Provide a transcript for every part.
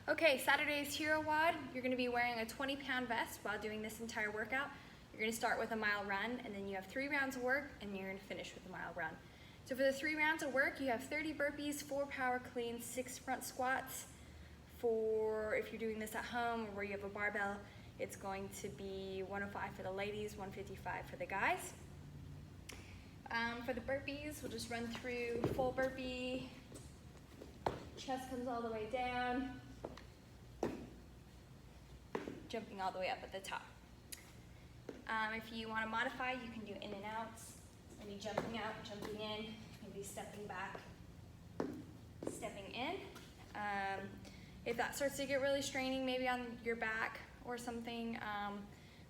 Okay, Saturday's Hero WOD. You're gonna be wearing a 20-pound vest while doing this entire workout. You're gonna start with a mile run, and then you have 3 rounds of work, and you're gonna finish with a mile run. So for the 3 rounds of work, you have 30 burpees, 4 power cleans, 6 front squats. For if you're doing this at home or where you have a barbell, it's going to be 105 for the ladies, 155 for the guys. For the burpees, we'll just run through full burpee. Chest comes all the way down. Jumping all the way up at the top. If you want to modify, you can do in and outs. Maybe jumping out, jumping in, maybe stepping back, stepping in. If that starts to get really straining, maybe on your back or something,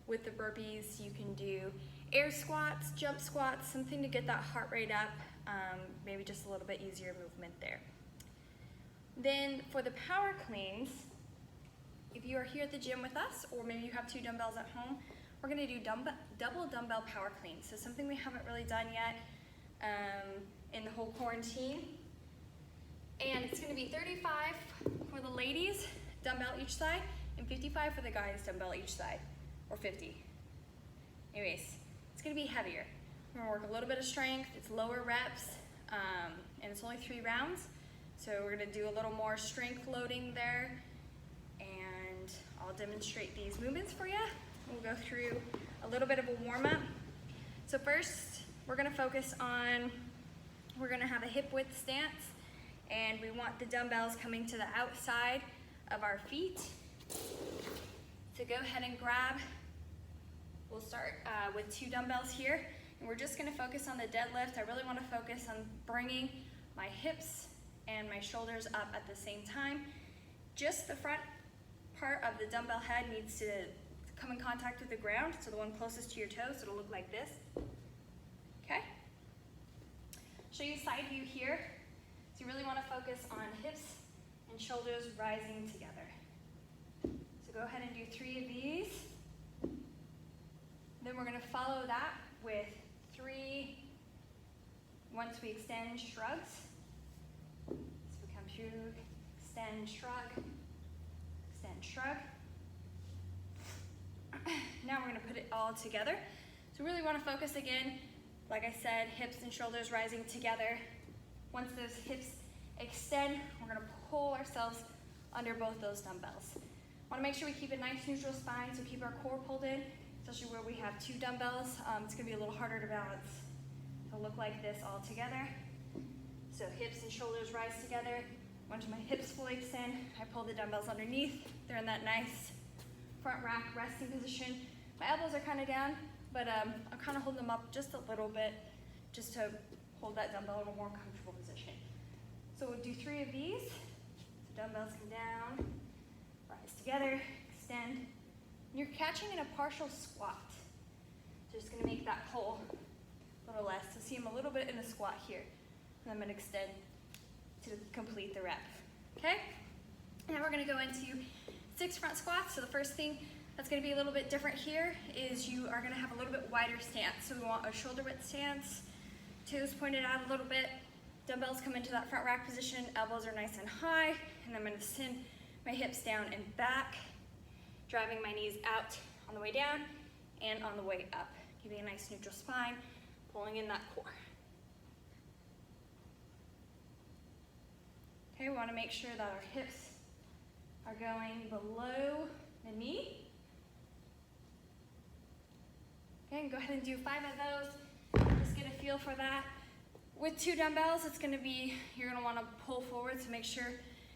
with the burpees, you can do air squats, jump squats, something to get that heart rate up, maybe just a little bit easier movement there. Then for the power cleans, if you are here at the gym with us, or maybe you have 2 dumbbells at home, we're gonna do double dumbbell power cleans. So something we haven't really done yet in the whole quarantine. And it's gonna be 35 for the ladies, dumbbell each side, and 55 for the guys, dumbbell each side, or 50. Anyways, it's gonna be heavier. We're gonna work a little bit of strength, it's lower reps, and it's only 3 rounds. So we're gonna do a little more strength loading there, and I'll demonstrate these movements for you. We'll go through a little bit of a warm-up. So first, we're gonna focus on, we're gonna have a hip width stance, and we want the dumbbells coming to the outside of our feet. So go ahead and grab, we'll start with 2 dumbbells here, and we're just gonna focus on the deadlift. I really wanna focus on bringing my hips and my shoulders up at the same time. Just the front part of the dumbbell head needs to come in contact with the ground, so the one closest to your toes, so it'll look like this. Okay? Show you side view here. So you really want to focus on hips and shoulders rising together. So go ahead and do 3 of these. Then we're going to follow that with 3, once we extend, shrugs. So we come through, extend, shrug, extend, shrug. Now we're going to put it all together. So we really want to focus again, like I said, hips and shoulders rising together. Once those hips extend, we're going to pull ourselves under both those dumbbells. Want to make sure we keep a nice neutral spine, so keep our core pulled in, especially where we have 2 dumbbells. It's going to be a little harder to balance. It'll look like this all together. So hips and shoulders rise together. Once my hips fully extend, I pull the dumbbells underneath. They're in that nice front rack resting position. My elbows are kind of down, but I'm kind of holding them up just a little bit, just to hold that dumbbell in a more comfortable position. So we'll do 3 of these. So dumbbells come down, rise together, extend. And you're catching in a partial squat. So just gonna make that pull a little less. So see I'm a little bit in the squat here. And I'm gonna extend to complete the rep, okay? Now we're gonna go into 6 front squats. So the first thing that's gonna be a little bit different here is you are gonna have a little bit wider stance. So we want a shoulder width stance, toes pointed out a little bit, dumbbells come into that front rack position, elbows are nice and high, and I'm gonna send my hips down and back, driving my knees out on the way down and on the way up, giving a nice neutral spine, pulling in that core. Okay, we wanna make sure that our hips are going below the knee. Okay, and go ahead and do 5 of those. Just get a feel for that. With 2 dumbbells, it's gonna be, you're gonna wanna pull forward, so make sure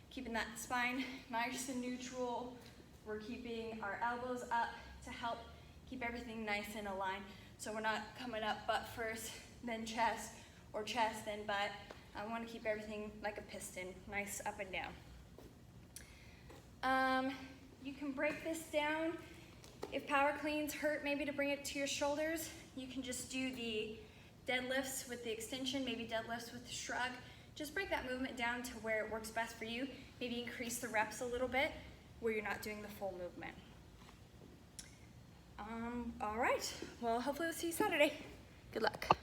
keeping that spine nice and neutral. We're keeping our elbows up to help keep everything nice and aligned. So we're not coming up butt first, then chest, or chest, then butt. I wanna keep everything like a piston, nice up and down. You can break this down. If power cleans hurt, maybe to bring it to your shoulders, you can just do the deadlifts with the extension, maybe deadlifts with the shrug. Just break that movement down to where it works best for you. Maybe increase the reps a little bit where you're not doing the full movement. All right, well, hopefully we'll see you Saturday. Good luck.